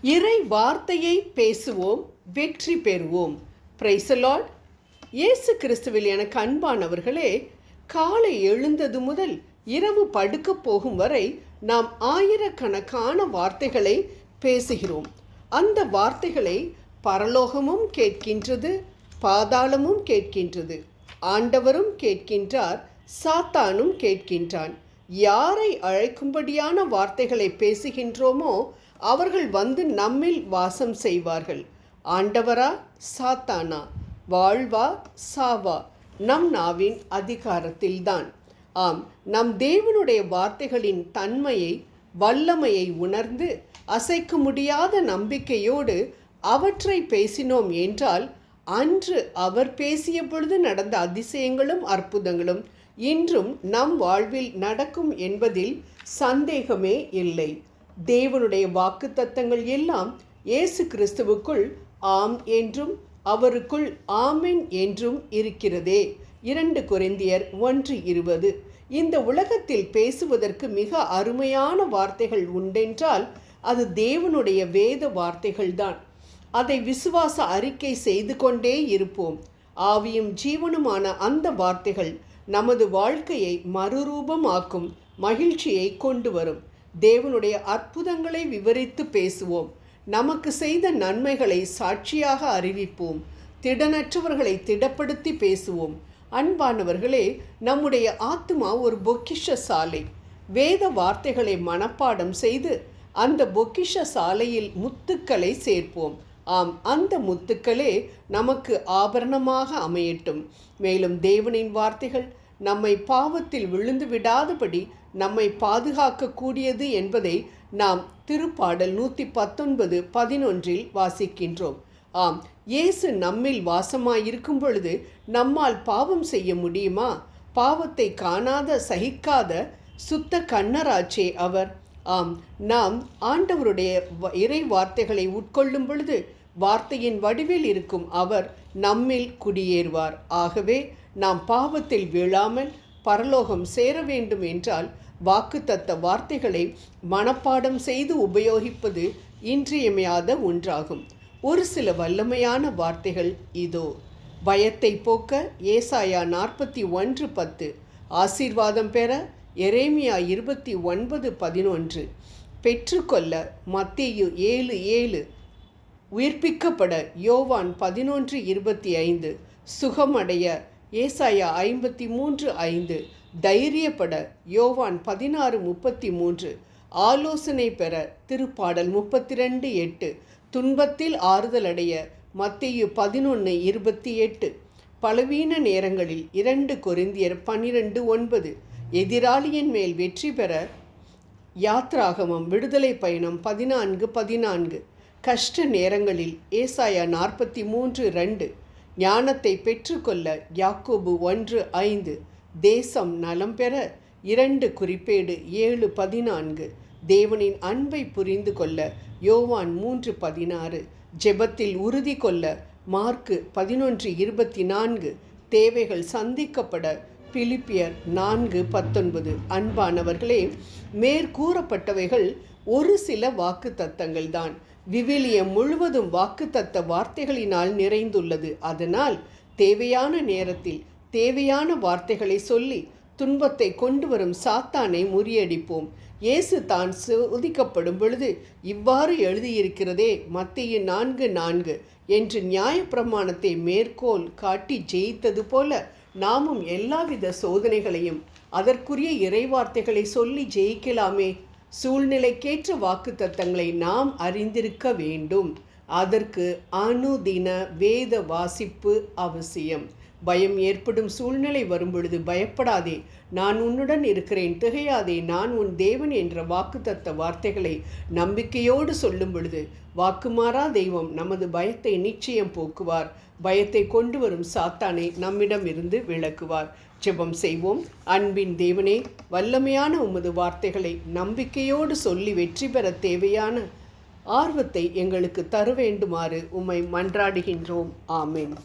இறை வார்த்தையை பேசுவோம், வெற்றி பெறுவோம். Praise the Lord. இயேசு கிறிஸ்துவில் எனக்கு அன்பானவர்களே, காலை எழுந்தது முதல் இரவு படுக்க போகும் வரை நாம் ஆயிரக்கணக்கான வார்த்தைகளை பேசுகிறோம். அந்த வார்த்தைகளை பரலோகமும் கேட்கின்றது, பாதாளமும் கேட்கின்றது, ஆண்டவரும் கேட்கின்றார், சாத்தானும் கேட்கின்றான். யாரை அழைக்கும்படியான வார்த்தைகளை பேசுகின்றோமோ அவர்கள் வந்து நம்மில் வாசம் செய்வார்கள். ஆண்டவரா சாத்தானா, வாழ்வா சாவா, நம் நாவின் அதிகாரத்தில்தான். ஆம், நம் தேவனுடைய வார்த்தைகளின் தன்மையை, வல்லமையை உணர்ந்து அசைக்க முடியாத நம்பிக்கையோடு அவற்றை பேசினோம் என்றால், அன்று அவர் பேசிய பொழுது நடந்த அதிசயங்களும் அற்புதங்களும் இன்றும் நம் வாழ்வில் நடக்கும் என்பதில் சந்தேகமே இல்லை. தேவனுடைய வாக்குத்தத்தங்கள் எல்லாம் இயேசு கிறிஸ்துவுக்குள் ஆம் என்றும் அவருக்குள் ஆமென் என்றும் இருக்கிறதே. 2 கொரிந்தியர் 1:20. இந்த உலகத்தில் பேசுவதற்கு மிக அருமையான வார்த்தைகள் உண்டென்றால் அது தேவனுடைய வேத வார்த்தைகள்தான். அதை விசுவாச அறிக்கை செய்து கொண்டே இருப்போம். ஆவியும் ஜீவனுமான அந்த வார்த்தைகள் நமது வாழ்க்கையை மறுரூபமாக்கும் மகிழ்ச்சியை கொண்டு வரும். தேவனுடைய அற்புதங்களை விவரித்து பேசுவோம். நமக்கு செய்த நன்மைகளை சாட்சியாக அறிவிப்போம். திடனற்றவர்களை திடப்படுத்தி பேசுவோம். அன்பானவர்களே, நம்முடைய ஆத்துமா ஒரு பொக்கிஷ சாலை. வேத வார்த்தைகளை மனப்பாடம் செய்து அந்த பொக்கிஷ சாலையில் முத்துக்களை சேர்ப்போம். ஆம், அந்த முத்துக்களே நமக்கு ஆபரணமாக அமையட்டும். மேலும் தேவனின் வார்த்தைகள் நம்மை பாவத்தில் விழுந்து விடாதபடி நம்மை பாதுகாக்கக்கூடியது என்பதை நாம் திருப்பாடல் 119:11 வாசிக்கின்றோம். ஆம், இயேசு நம்மில் வாசமாயிருக்கும் பொழுது நம்மால் பாவம் செய்ய முடியுமா? பாவத்தை காணாத சகிக்காத சுத்த கண்ணராச்சே அவர். ஆம், நாம் ஆண்டவருடைய இறை வார்த்தைகளை உட்கொள்ளும் பொழுது வார்த்தையின் வடிவில் இருக்கும் அவர் நம்மில் குடியேறுவார். ஆகவே நாம் பாவத்தில் வீழாமல் பரலோகம் சேர வேண்டும் என்றால் வாக்குத்தத்த வார்த்தைகளை மனப்பாடம் செய்து உபயோகிப்பது இன்றியமையாத ஒன்றாகும். ஒரு சில வல்லமையான வார்த்தைகள் இதோ. பயத்தை போக்க ஏசாயா 41:10. ஆசீர்வாதம் பெற எரேமியா 29:11. பெற்றுக்கொள்ள மத்தேயு 7:7. உயிர்ப்பிக்கப்பட யோவான் 11:25. சுகமடைய ஏசாயா 53:5. தைரியப்பட யோவான் 16:33. ஆலோசனை பெற திருப்பாடல் 32:8. துன்பத்தில் ஆறுதல் அடைய மத்தேயு 11:28. பலவீன நேரங்களில் 2 கொரிந்தியர் 12:9. எதிராளியின் மேல் வெற்றி பெற யாத்ராகமம் விடுதலை பயணம் 14:14. கஷ்ட நேரங்களில் ஏசாயா 43:2. ஞானத்தை பெற்றுக்கொள்ள யாக்கோபு 1:5. தேசம் நலம் பெற 2 குறிப்பேடு 7:14. தேவனின் அன்பை புரிந்து கொள்ள யோவான் 3:16. ஜெபத்தில் உறுதி கொள்ள மார்க்கு 11:24. தேவைகள் சந்திக்கப்பட பிலிப்பியர் 4:19. அன்பானவர்களே, மேற்கூறப்பட்டவைகள் ஒரு சில வாக்கு தத்தங்கள்தான். விவிலியம் முழுவதும் வாக்குத்தத்த வார்த்தைகளினால் நிறைந்துள்ளது. அதனால் தேவையான நேரத்தில் தேவையான வார்த்தைகளை சொல்லி துன்பத்தை கொண்டு வரும் சாத்தானை முறியடிப்போம். இயேசு தான் சோதிக்கப்படும் பொழுது இவ்வாறு எழுதியிருக்கிறதே, மத்தேயு 4:4 என்று நியாயப்பிரமாணத்தை மேற்கோள் காட்டி ஜெயித்தது போல நாமும் எல்லாவித சோதனைகளையும் அதற்குரிய இறைவார்த்தைகளை சொல்லி ஜெயிக்கலாமே. சூழ்நிலைக்கேற்ற வாக்குத்தத்தங்களை நாம் அறிந்திருக்க வேண்டும். அதற்கு அனுதின வேத வாசிப்பு அவசியம். பயம் ஏற்படும் சூழ்நிலை வரும்பொழுது பயப்படாதே, நான் உன்னுடன் இருக்கிறேன், திகையாதே, நான் உன் தேவன் என்ற வாக்குத்தத்த வார்த்தைகளை நம்பிக்கையோடு சொல்லும் பொழுது வாக்குமாறா தெய்வம் நமது பயத்தை நிச்சயம் போக்குவார். பயத்தை கொண்டு வரும் சாத்தானை நம்மிடம் இருந்து விலக்குவார். ஜெபம் செய்வோம். அன்பின் தேவனே, வல்லமையான உமது வார்த்தைகளை நம்பிக்கையோடு சொல்லி வெற்றி பெற தேவையான ஆர்வத்தை எங்களுக்கு தர வேண்டுமாறு உம்மை மன்றாடுகின்றோம். ஆமென்.